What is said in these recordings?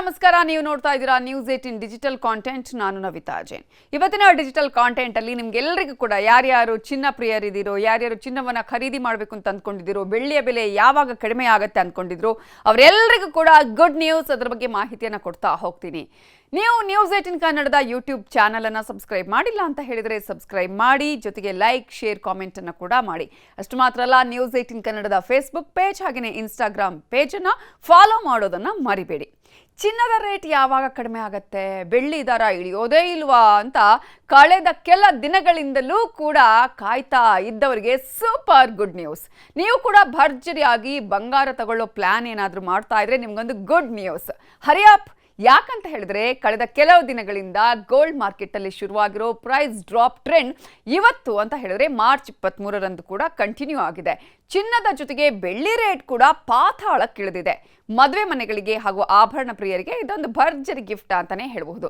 ನಮಸ್ಕಾರ. ನೀವು ನೋಡ್ತಾ ಇದ್ದೀರಾ ನ್ಯೂಸ್ 18 ಡಿಜಿಟಲ್ ಕಾಂಟೆಂಟ್. ನಾನು ನವಿತಾ ಜೈನ್. ಇವತ್ತಿನ ಡಿಜಿಟಲ್ ಕಾಂಟೆಂಟ್ ಅಲ್ಲಿ ನಿಮ್ಗೆಲ್ಲರಿಗೂ ಕೂಡ ಯಾರ್ಯಾರು ಚಿನ್ನ ಪ್ರಿಯರಿದ್ದೀರೋ, ಯಾರ್ಯಾರು ಚಿನ್ನವನ್ನ ಖರೀದಿ ಮಾಡಬೇಕು ಅಂತ ಅಂದ್ಕೊಂಡಿದ್ದೀರೋ, ಬೆಳ್ಳಿಯ ಬೆಲೆ ಯಾವಾಗ ಕಡಿಮೆ ಆಗುತ್ತೆ ಅಂದ್ಕೊಂಡಿದ್ರು ಅವರೆಲ್ಲರಿಗೂ ಕೂಡ ಗುಡ್ ನ್ಯೂಸ್. ಅದರ ಬಗ್ಗೆ ಮಾಹಿತಿಯನ್ನು ಕೊಡ್ತಾ ಹೋಗ್ತೀನಿ. ನೀವು ನ್ಯೂಸ್ 18 ಕನ್ನಡದ ಯೂಟ್ಯೂಬ್ ಚಾನಲ್ ಅನ್ನು ಸಬ್ಸ್ಕ್ರೈಬ್ ಮಾಡಿಲ್ಲ ಅಂತ ಹೇಳಿದರೆ ಸಬ್ಸ್ಕ್ರೈಬ್ ಮಾಡಿ, ಜೊತೆಗೆ ಲೈಕ್, ಶೇರ್, ಕಾಮೆಂಟ್ ಅನ್ನು ಕೂಡ ಮಾಡಿ. ಅಷ್ಟು ಮಾತ್ರ ಅಲ್ಲ, ನ್ಯೂಸ್ 18 ಕನ್ನಡದ ಫೇಸ್ಬುಕ್ ಪೇಜ್ ಹಾಗೆಯೇ ಇನ್ಸ್ಟಾಗ್ರಾಮ್ ಪೇಜನ್ನು ಫಾಲೋ ಮಾಡೋದನ್ನು ಮರಿಬೇಡಿ. ಚಿನ್ನದ ರೇಟ್ ಯಾವಾಗ ಕಡಿಮೆ ಆಗುತ್ತೆ, ಬೆಳ್ಳಿ ದರ ಇಳಿಯೋದೇ ಇಲ್ವಾ ಅಂತ ಕಳೆದ ಕೆಲ ದಿನಗಳಿಂದಲೂ ಕೂಡ ಕಾಯ್ತಾ ಇದ್ದವರಿಗೆ ಸೂಪರ್ ಗುಡ್ ನ್ಯೂಸ್. ನೀವು ಕೂಡ ಭರ್ಜರಿಯಾಗಿ ಬಂಗಾರ ತಗೊಳ್ಳೋ ಪ್ಲಾನ್ ಏನಾದರೂ ಮಾಡ್ತಾ ಇದ್ರೆ ನಿಮ್ಗೊಂದು ಗುಡ್ ನ್ಯೂಸ್. ಹರಿಯಪ್. ಯಾಕಂತ ಹೇಳಿದ್ರೆ ಕಳೆದ ಕೆಲವು ದಿನಗಳಿಂದ ಗೋಲ್ಡ್ ಮಾರ್ಕೆಟ್ ಅಲ್ಲಿ ಶುರುವಾಗಿರೋ ಪ್ರೈಸ್ ಡ್ರಾಪ್ ಟ್ರೆಂಡ್ ಇವತ್ತು ಅಂತ ಹೇಳಿದ್ರೆ ಮಾರ್ಚ್ 23ರಂದು ಕೂಡ ಕಂಟಿನ್ಯೂ ಆಗಿದೆ. ಚಿನ್ನದ ಜೊತೆಗೆ ಬೆಳ್ಳಿ ರೇಟ್ ಕೂಡ ಪಾತಾಳಕ್ಕಿಳಿದಿದೆ. ಮದುವೆ ಮನೆಗಳಿಗೆ ಹಾಗೂ ಆಭರಣ ಪ್ರಿಯರಿಗೆ ಇದೊಂದು ಭರ್ಜರಿ ಗಿಫ್ಟ್ ಅಂತಾನೆ ಹೇಳಬಹುದು.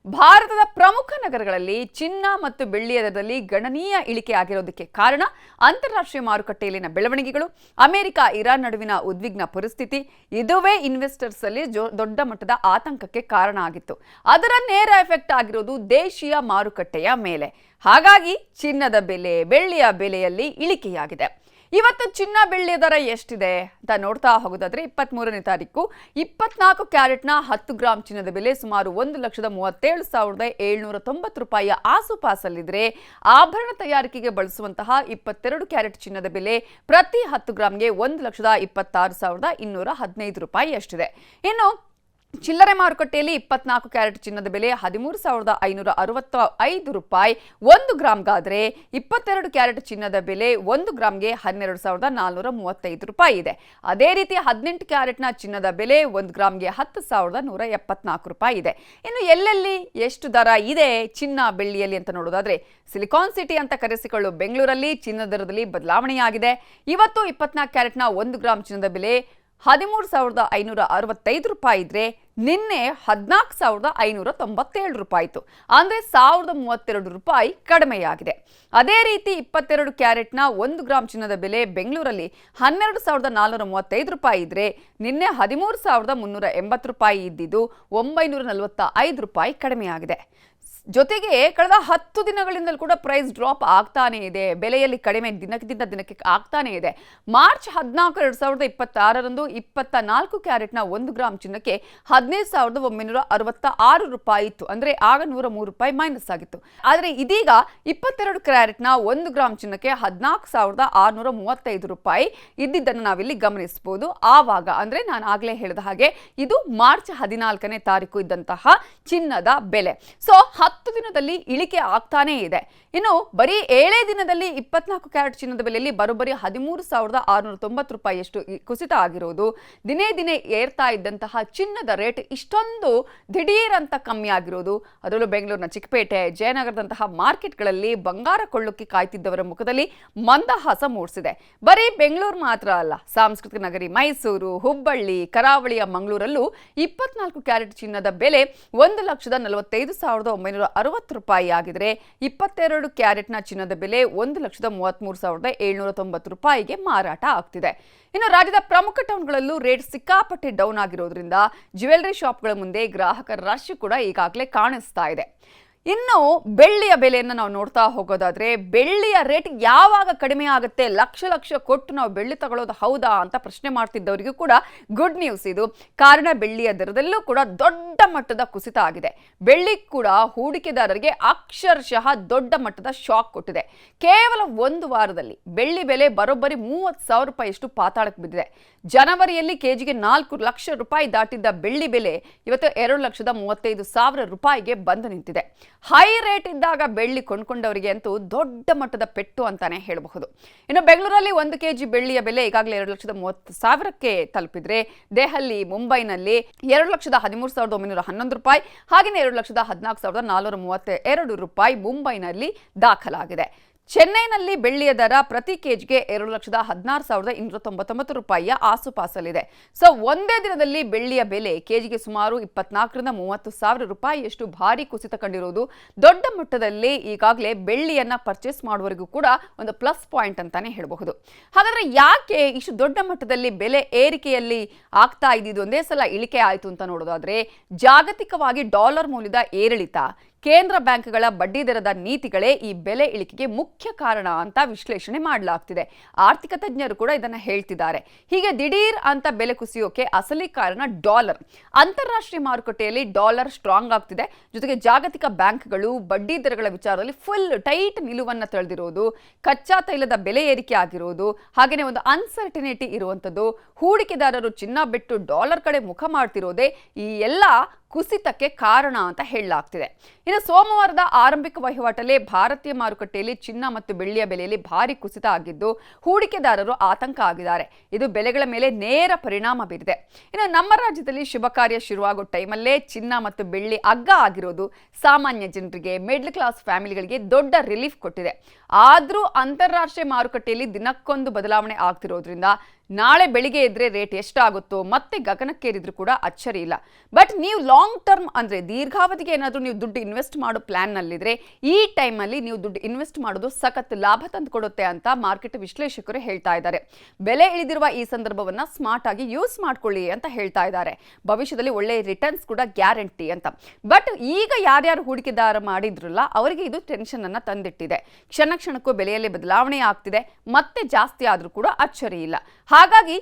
ಭಾರತದ ಪ್ರಮುಖ ನಗರಗಳಲ್ಲಿ ಚಿನ್ನ ಮತ್ತು ಬೆಳ್ಳಿಯ ದರದಲ್ಲಿ ಗಣನೀಯ ಇಳಿಕೆ ಆಗಿರೋದಕ್ಕೆ ಕಾರಣ ಅಂತಾರಾಷ್ಟ್ರೀಯ ಮಾರುಕಟ್ಟೆಯಲ್ಲಿನ ಬೆಳವಣಿಗೆಗಳು, ಅಮೆರಿಕ ಇರಾನ್ ನಡುವಿನ ಉದ್ವಿಗ್ನ ಪರಿಸ್ಥಿತಿ. ಇದುವೇ ಇನ್ವೆಸ್ಟರ್ಸ್ ಅಲ್ಲಿ ದೊಡ್ಡ ಮಟ್ಟದ ಆತಂಕಕ್ಕೆ ಕಾರಣ ಆಗಿತ್ತು. ಅದರ ನೇರ ಎಫೆಕ್ಟ್ ಆಗಿರೋದು ದೇಶೀಯ ಮಾರುಕಟ್ಟೆಯ ಮೇಲೆ. ಹಾಗಾಗಿ ಚಿನ್ನದ ಬೆಲೆ, ಬೆಳ್ಳಿಯ ಬೆಲೆಯಲ್ಲಿ ಇಳಿಕೆಯಾಗಿದೆ. ಇವತ್ತು ಚಿನ್ನ ಬೆಳ್ಳಿಯ ದರ ಎಷ್ಟಿದೆ ಅಂತ ನೋಡ್ತಾ ಹೋಗೋದಾದ್ರೆ 23ನೇ ತಾರೀಕು 24 ಕ್ಯಾರೆಟ್ನ 10 ಗ್ರಾಂ ಚಿನ್ನದ ಬೆಲೆ ಸುಮಾರು 1,37,790 ರೂಪಾಯಿಯ ಆಸುಪಾಸಲ್ಲಿದ್ರೆ, ಆಭರಣ ತಯಾರಿಕೆಗೆ ಬಳಸುವಂತಹ 22 ಕ್ಯಾರೆಟ್ ಚಿನ್ನದ ಬೆಲೆ ಪ್ರತಿ 10 ಗ್ರಾಂಗೆ 1,26,215 ರೂಪಾಯಿ ಅಷ್ಟಿದೆ. ಇನ್ನು ಚಿಲ್ಲರೆ ಮಾರುಕಟ್ಟೆಯಲ್ಲಿ 24 ಕ್ಯಾರೆಟ್ ಚಿನ್ನದ ಬೆಲೆ 13,565 ರೂಪಾಯಿ 1 ಗ್ರಾಮ್ಗಾದರೆ, 22 ಕ್ಯಾರೆಟ್ ಚಿನ್ನದ ಬೆಲೆ 1 ಗ್ರಾಮ್ಗೆ 12,435 ರೂಪಾಯಿ ಇದೆ. ಅದೇ ರೀತಿ 18 ಕ್ಯಾರೆಟ್ನ ಚಿನ್ನದ ಬೆಲೆ 1 ಗ್ರಾಮ್ಗೆ 10,174 ರೂಪಾಯಿ ಇದೆ. ಇನ್ನು ಎಲ್ಲೆಲ್ಲಿ ಎಷ್ಟು ದರ ಇದೆ ಚಿನ್ನ ಬೆಳ್ಳಿಯಲ್ಲಿ ಅಂತ ನೋಡೋದಾದ್ರೆ, ಸಿಲಿಕಾನ್ ಸಿಟಿ ಅಂತ ಕರೆಸಿಕೊಳ್ಳೋ ಬೆಂಗಳೂರಲ್ಲಿ ಚಿನ್ನದ ದರದಲ್ಲಿ ಬದಲಾವಣೆಯಾಗಿದೆ. ಇವತ್ತು 24 ಕ್ಯಾರೆಟ್ನ 1 ಗ್ರಾಮ್ ಚಿನ್ನದ ಬೆಲೆ 13,565 ರೂಪಾಯಿ ಇದ್ರೆ, ನಿನ್ನೆ 14,597 ರೂಪಾಯಿ ಇತ್ತು. ಅಂದರೆ 1,032 ರೂಪಾಯಿ ಕಡಿಮೆಯಾಗಿದೆ. ಅದೇ ರೀತಿ 22 ಕ್ಯಾರೆಟ್ನ 1 ಗ್ರಾಮ್ ಚಿನ್ನದ ಬೆಲೆ ಬೆಂಗಳೂರಲ್ಲಿ 12,435 ರೂಪಾಯಿ ಇದ್ರೆ, ನಿನ್ನೆ 13,380 ರೂಪಾಯಿ ಇದ್ದಿದ್ದು 945 ರೂಪಾಯಿ ಕಡಿಮೆಯಾಗಿದೆ. ಜೊತೆಗೆ ಕಳೆದ 10 ದಿನಗಳಿಂದಲೂ ಕೂಡ ಪ್ರೈಸ್ ಡ್ರಾಪ್ ಆಗ್ತಾನೆ ಇದೆ. ಬೆಲೆಯಲ್ಲಿ ಕಡಿಮೆ ದಿನದಿಂದ ದಿನಕ್ಕೆ ಆಗ್ತಾನೆ ಇದೆ. ಮಾರ್ಚ್ 14, 2026ರಂದು 24 ಕ್ಯಾರೆಟ್ನ 1 ಗ್ರಾಮ್ ಚಿನ್ನಕ್ಕೆ 15,966 ರೂಪಾಯಿ ಇತ್ತು. ಅಂದರೆ ಆಗ 103 ರೂಪಾಯಿ ಮೈನಸ್ ಆಗಿತ್ತು. ಆದರೆ ಇದೀಗ 22 ಕ್ಯಾರೆಟ್ನ 1 ಗ್ರಾಮ್ ಚಿನ್ನಕ್ಕೆ 14,635 ರೂಪಾಯಿ ಇದ್ದಿದ್ದನ್ನು ನಾವಿಲ್ಲಿ ಗಮನಿಸಬಹುದು. ಆವಾಗ ಅಂದರೆ ನಾನು ಆಗಲೇ ಹೇಳಿದ ಹಾಗೆ ಇದು ಮಾರ್ಚ್ 14ನೇ ತಾರೀಕು ಇದ್ದಂತಹ ಚಿನ್ನದ ಬೆಲೆ. ಸೊ 10 ದಿನದಲ್ಲಿ ಇಳಿಕೆ ಆಗ್ತಾನೇ ಇದೆ. ಇನ್ನು ಬರೀ 7 ದಿನದಲ್ಲಿ 24 ಕ್ಯಾರೆಟ್ ಚಿನ್ನದ ಬೆಲೆಯಲ್ಲಿ ಬರೋಬ್ಬರಿ 13,690 ರೂಪಾಯಿಯಷ್ಟು ಕುಸಿತ ಆಗಿರೋದು. ದಿನೇ ದಿನೇ ಏರ್ತಾ ಇದ್ದಂತಹ ಚಿನ್ನದ ರೇಟ್ ಇಷ್ಟೊಂದು ದಿಢೀರ್ ಅಂತ ಕಮ್ಮಿ ಆಗಿರೋದು, ಅದರಲ್ಲೂ ಬೆಂಗಳೂರಿನ ಚಿಕ್ಕಪೇಟೆ, ಜಯನಗರದಂತಹ ಮಾರ್ಕೆಟ್ಗಳಲ್ಲಿ ಬಂಗಾರ ಕೊಳ್ಳೋಕೆ ಕಾಯ್ತಿದ್ದವರ ಮುಖದಲ್ಲಿ ಮಂದಹಾಸ ಮೂಡಿಸಿದೆ. ಬರೀ ಬೆಂಗಳೂರು ಮಾತ್ರ ಅಲ್ಲ, ಸಾಂಸ್ಕೃತಿಕ ನಗರಿ ಮೈಸೂರು, ಹುಬ್ಬಳ್ಳಿ, ಕರಾವಳಿಯ ಮಂಗಳೂರಲ್ಲೂ 24 ಕ್ಯಾರೆಟ್ ಚಿನ್ನದ ಬೆಲೆ 1,45,960 ರೂಪಾಯಿ ಆಗಿದ್ರೆ, 22 ಕ್ಯಾರೆಟ್ನ ಚಿನ್ನದ ಬೆಲೆ 1,33,790 ರೂಪಾಯಿಗೆ ಮಾರಾಟ ಆಗ್ತಿದೆ. ಇನ್ನು ರಾಜ್ಯದ ಪ್ರಮುಖ ಟೌನ್ಗಳಲ್ಲೂ ರೇಟ್ ಸಿಕ್ಕಾಪಟ್ಟೆ ಡೌನ್ ಆಗಿರೋದ್ರಿಂದ ಜ್ಯುವೆಲ್ಲರಿ ಶಾಪ್ಗಳ ಮುಂದೆ ಗ್ರಾಹಕರ ರಶ್ ಕೂಡ ಈಗಾಗಲೇ ಕಾಣಿಸ್ತಾ ಇದೆ. ಇನ್ನು ಬೆಳ್ಳಿಯ ಬೆಲೆಯನ್ನು ನಾವು ನೋಡ್ತಾ ಹೋಗೋದಾದ್ರೆ, ಬೆಳ್ಳಿಯ ರೇಟ್ ಯಾವಾಗ ಕಡಿಮೆ ಆಗುತ್ತೆ, ಲಕ್ಷ ಕೊಟ್ಟು ನಾವು ಬೆಳ್ಳಿ ತಗೊಳ್ಳೋದು ಹೌದಾ ಅಂತ ಪ್ರಶ್ನೆ ಮಾಡ್ತಿದ್ದವರಿಗೂ ಕೂಡ ಗುಡ್ ನ್ಯೂಸ್ ಇದು. ಕಾರಣ ಬೆಳ್ಳಿಯ ದರದಲ್ಲೂ ಕೂಡ ದೊಡ್ಡ ಮಟ್ಟದ ಕುಸಿತ ಆಗಿದೆ. ಬೆಳ್ಳಿ ಕೂಡ ಹೂಡಿಕೆದಾರರಿಗೆ ಅಕ್ಷರಶಃ ದೊಡ್ಡ ಮಟ್ಟದ ಶಾಕ್ ಕೊಟ್ಟಿದೆ. ಕೇವಲ ಒಂದು ವಾರದಲ್ಲಿ ಬೆಳ್ಳಿ ಬೆಲೆ ಬರೋಬ್ಬರಿ 30,000 ರೂಪಾಯಿಯಷ್ಟು ಪಾತಾಳಕ್ಕೆ ಬಿದ್ದಿದೆ. ಜನವರಿಯಲ್ಲಿ ಕೆಜಿಗೆ 4 ಲಕ್ಷ ರೂಪಾಯಿ ದಾಟಿದ್ದ ಬೆಳ್ಳಿ ಬೆಲೆ ಇವತ್ತು 2,35,000 ರೂಪಾಯಿಗೆ ಬಂದು ನಿಂತಿದೆ. ಹೈ ರೇಟ್ ಇದ್ದಾಗ ಬೆಳ್ಳಿ ಕೊಂಡ್ಕೊಂಡವರಿಗೆ ಅಂತೂ ದೊಡ್ಡ ಮಟ್ಟದ ಪೆಟ್ಟು ಅಂತಾನೆ ಹೇಳಬಹುದು. ಇನ್ನು ಬೆಂಗಳೂರಲ್ಲಿ 1 ಕೆಜಿ ಬೆಳ್ಳಿಯ ಬೆಲೆ ಈಗಾಗಲೇ 2,30,000ಕ್ಕೆ ತಲುಪಿದ್ರೆ, ದೆಹಲಿ, ಮುಂಬೈನಲ್ಲಿ 2,13,911 ರೂಪಾಯಿ, ಹಾಗೆಯೇ 2,14,432 ರೂಪಾಯಿ ಮುಂಬೈನಲ್ಲಿ ದಾಖಲಾಗಿದೆ. ಚೆನ್ನೈನಲ್ಲಿ ಬೆಳ್ಳಿಯ ದರ ಪ್ರತಿ ಕೆಜಿಗೆ 2,16,299 ರೂಪಾಯಿಯ ಆಸುಪಾಸಲ್ಲಿದೆ. ಸೊ ಒಂದೇ ದಿನದಲ್ಲಿ ಬೆಳ್ಳಿಯ ಬೆಲೆ ಕೆಜಿಗೆ ಸುಮಾರು 24ರಿಂದ 30 ಸಾವಿರ ರೂಪಾಯಿಯಷ್ಟು ಭಾರಿ ಕುಸಿತ ಕಂಡಿರುವುದು ದೊಡ್ಡ ಮಟ್ಟದಲ್ಲಿ ಈಗಾಗಲೇ ಬೆಳ್ಳಿಯನ್ನ ಪರ್ಚೇಸ್ ಮಾಡುವವರಿಗೂ ಕೂಡ ಒಂದು ಪ್ಲಸ್ ಪಾಯಿಂಟ್ ಅಂತಾನೆ ಹೇಳಬಹುದು. ಹಾಗಾದ್ರೆ ಯಾಕೆ ಇಷ್ಟು ದೊಡ್ಡ ಮಟ್ಟದಲ್ಲಿ ಬೆಲೆ ಏರಿಕೆಯಲ್ಲಿ ಆಗ್ತಾ ಇದ್ದಿದ್ದು ಒಂದೇ ಸಲ ಇಳಿಕೆ ಆಯಿತು ಅಂತ ನೋಡೋದಾದ್ರೆ, ಜಾಗತಿಕವಾಗಿ ಡಾಲರ್ ಮೌಲ್ಯದ ಏರಿಳಿತ, ಕೇಂದ್ರ ಬ್ಯಾಂಕ್ಗಳ ಬಡ್ಡಿ ದರದ ನೀತಿಗಳೇ ಈ ಬೆಲೆ ಇಳಿಕೆಗೆ ಮುಖ್ಯ ಕಾರಣ ಅಂತ ವಿಶ್ಲೇಷಣೆ ಮಾಡಲಾಗ್ತಿದೆ. ಆರ್ಥಿಕ ತಜ್ಞರು ಕೂಡ ಇದನ್ನ ಹೇಳ್ತಿದ್ದಾರೆ. ಹೀಗೆ ದಿಢೀರ್ ಅಂತ ಬೆಲೆ ಕುಸಿಯೋಕೆ ಅಸಲಿ ಕಾರಣ ಡಾಲರ್. ಅಂತಾರಾಷ್ಟ್ರೀಯ ಮಾರುಕಟ್ಟೆಯಲ್ಲಿ ಡಾಲರ್ ಸ್ಟ್ರಾಂಗ್ ಆಗ್ತಿದೆ. ಜೊತೆಗೆ ಜಾಗತಿಕ ಬ್ಯಾಂಕ್ಗಳು ಬಡ್ಡಿ ದರಗಳ ವಿಚಾರದಲ್ಲಿ ಫುಲ್ ಟೈಟ್ ನಿಲುವನ್ನ ತಳೆದಿರೋದು, ಕಚ್ಚಾ ತೈಲದ ಬೆಲೆ ಏರಿಕೆ ಆಗಿರೋದು, ಹಾಗೆಯೇ ಒಂದು ಅನ್ಸರ್ಟಿನಿಟಿ ಇರುವಂಥದ್ದು, ಹೂಡಿಕೆದಾರರು ಚಿನ್ನ ಬಿಟ್ಟು ಡಾಲರ್ ಕಡೆ ಮುಖ ಮಾಡ್ತಿರೋದೇ ಈ ಎಲ್ಲ ಕುಸಿತಕ್ಕೆ ಕಾರಣ ಅಂತ ಹೇಳಲಾಗ್ತಿದೆ. ಇನ್ನು ಸೋಮವಾರದ ಆರಂಭಿಕ ವಹಿವಾಟಲ್ಲೇ ಭಾರತೀಯ ಮಾರುಕಟ್ಟೆಯಲ್ಲಿ ಚಿನ್ನ ಮತ್ತು ಬೆಳ್ಳಿಯ ಬೆಲೆಯಲ್ಲಿ ಭಾರಿ ಕುಸಿತ ಆಗಿದ್ದು ಹೂಡಿಕೆದಾರರು ಆತಂಕ ಆಗಿದ್ದಾರೆ. ಇದು ಬೆಲೆಗಳ ಮೇಲೆ ನೇರ ಪರಿಣಾಮ ಬೀರಿದೆ. ಇನ್ನು ನಮ್ಮ ರಾಜ್ಯದಲ್ಲಿ ಶುಭ ಕಾರ್ಯ ಶುರುವಾಗೋ ಟೈಮಲ್ಲೇ ಚಿನ್ನ ಮತ್ತು ಬೆಳ್ಳಿ ಅಗ್ಗ ಆಗಿರೋದು ಸಾಮಾನ್ಯ ಜನರಿಗೆ, ಮಿಡ್ಲ್ ಕ್ಲಾಸ್ ಫ್ಯಾಮಿಲಿಗಳಿಗೆ ದೊಡ್ಡ ರಿಲೀಫ್ ಕೊಟ್ಟಿದೆ. ಆದರೂ ಅಂತಾರಾಷ್ಟ್ರೀಯ ಮಾರುಕಟ್ಟೆಯಲ್ಲಿ ದಿನಕ್ಕೊಂದು ಬದಲಾವಣೆ ಆಗ್ತಿರೋದ್ರಿಂದ ನಾಳೆ ಬೆಳಿಗ್ಗೆ ಎದ್ರೆ ರೇಟ್ ಎಷ್ಟಾಗುತ್ತೋ ಮತ್ತೆ ಗಗನಕ್ಕೇರಿದ್ರು ಕೂಡ ಅಚ್ಚರಿ ಇಲ್ಲ. ಬಟ್ ನೀವು ಲಾಂಗ್ ಟರ್ಮ್ ಅಂದ್ರೆ ದೀರ್ಘಾವಧಿಗೆ ಏನಾದರೂ ನೀವು ದುಡ್ಡು ಇನ್ವೆಸ್ಟ್ ಮಾಡೋ ಪ್ಲಾನ್ನಲ್ಲಿದ್ರೆ ಈ ಟೈಮಲ್ಲಿ ನೀವು ದುಡ್ಡು ಇನ್ವೆಸ್ಟ್ ಮಾಡೋದು ಸಖತ್ ಲಾಭ ತಂದುಕೊಡುತ್ತೆ ಅಂತ ಮಾರ್ಕೆಟ್ ವಿಶ್ಲೇಷಕರು ಹೇಳ್ತಾ ಇದ್ದಾರೆ. ಬೆಲೆ ಇಳಿದಿರುವ ಈ ಸಂದರ್ಭವನ್ನ ಸ್ಮಾರ್ಟ್ ಆಗಿ ಯೂಸ್ ಮಾಡ್ಕೊಳ್ಳಿ ಅಂತ ಹೇಳ್ತಾ ಇದ್ದಾರೆ. ಭವಿಷ್ಯದಲ್ಲಿ ಒಳ್ಳೆ ರಿಟರ್ನ್ಸ್ ಕೂಡ ಗ್ಯಾರಂಟಿ ಅಂತ. ಬಟ್ ಈಗ ಯಾರ್ಯಾರು ಹೂಡಿಕೆದಾರ ಮಾಡಿದ್ರಲ್ಲ ಅವರಿಗೆ ಇದು ಟೆನ್ಷನ್ ಅನ್ನ ತಂದಿಟ್ಟಿದೆ. ಕ್ಷಣ ಕ್ಷಣಕ್ಕೂ ಬೆಲೆಯಲ್ಲಿ ಬದಲಾವಣೆ ಆಗ್ತಿದೆ. ಮತ್ತೆ ಜಾಸ್ತಿ ಆದ್ರೂ ಕೂಡ ಅಚ್ಚರಿ ಇಲ್ಲ. ಹಾಗಾಗಿ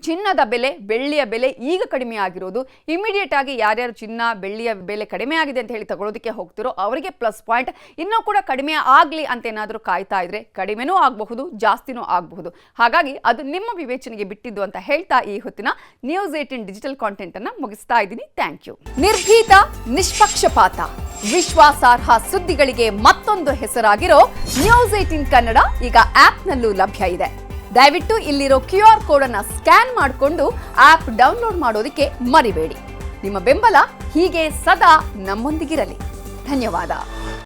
ಚಿನ್ನದ ಬೆಲೆ, ಬೆಳ್ಳಿಯ ಬೆಲೆ ಈಗ ಕಡಿಮೆ ಆಗಿರೋದು ಇಮಿಡಿಯೇಟ್ ಆಗಿ ಯಾರ್ಯಾರು ಚಿನ್ನ ಬೆಳ್ಳಿಯ ಬೆಲೆ ಕಡಿಮೆ ಆಗಿದೆ ಅಂತ ಹೇಳಿ ತಗೊಳ್ಳೋದಕ್ಕೆ ಹೋಗ್ತಿರೋ ಅವರಿಗೆ ಪ್ಲಸ್ ಪಾಯಿಂಟ್. ಇನ್ನೂ ಕೂಡ ಕಡಿಮೆ ಆಗಲಿ ಅಂತ ಏನಾದರೂ ಕಾಯ್ತಾ ಇದ್ರೆ ಕಡಿಮೆನೂ ಆಗಬಹುದು, ಜಾಸ್ತಿನೂ ಆಗಬಹುದು. ಹಾಗಾಗಿ ಅದು ನಿಮ್ಮ ವಿವೇಚನೆಗೆ ಬಿಟ್ಟಿದ್ದು ಅಂತ ಹೇಳ್ತಾ ಈ ಹೊತ್ತಿನ News18 ಡಿಜಿಟಲ್ ಕಾಂಟೆಂಟ್ ಅನ್ನ ಮುಗಿಸ್ತಾ ಇದ್ದೀನಿ. Thank you. ನಿರ್ಭೀತ, ನಿಷ್ಪಕ್ಷಪಾತ, ವಿಶ್ವಾಸಾರ್ಹ ಸುದ್ದಿಗಳಿಗೆ ಮತ್ತೊಂದು ಹೆಸರಾಗಿರೋ News18 ಕನ್ನಡ ಈಗ ಆಪ್ನಲ್ಲೂ ಲಭ್ಯ ಇದೆ. ದಯವಿಟ್ಟು ಇಲ್ಲಿರೋ QR ಕೋಡ್ ಅನ್ನ ಸ್ಕ್ಯಾನ್ ಮಾಡಿಕೊಂಡು ಆಪ್ ಡೌನ್ಲೋಡ್ ಮಾಡೋದಕ್ಕೆ ಮರಿಬೇಡಿ. ನಿಮ್ಮ ಬೆಂಬಲ ಹೀಗೆ ಸದಾ ನಮ್ಮೊಂದಿಗಿರಲಿ. ಧನ್ಯವಾದ.